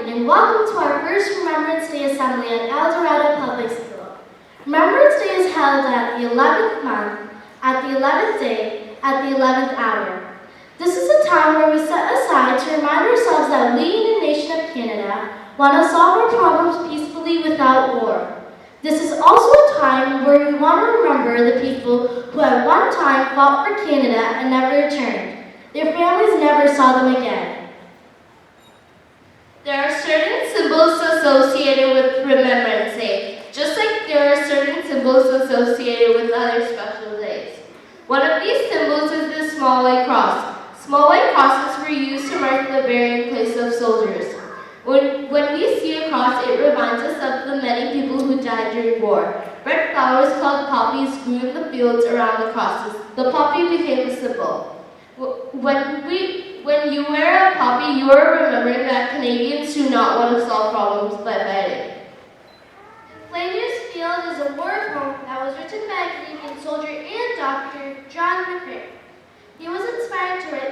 afternoon and welcome to our first Remembrance Day Assembly at El Dorado Public School. Remembrance Day is held at the 11th month, at the 11th day, at the 11th hour. This is a time where we set aside to remind ourselves that we in the nation of Canada want to solve our problems peacefully without war. This is also a time where we want to remember the people who at one time fought for Canada and never returned. Their families never saw them again. There are certain symbols associated with Remembrance Day, just like there are certain symbols associated with other special days. One of these symbols is the small white cross. Small white crosses were used to mark the burying place of soldiers. When we see a cross, it reminds us of the many people who died during war. Red flowers called poppies grew in the fields around the crosses. The poppy became a symbol. When you wear a poppy, you are remembering that Canadians do not want to solve problems by fighting. Flanders Field is a war poem that was written by a Canadian soldier and doctor, John McCrae. He was inspired to write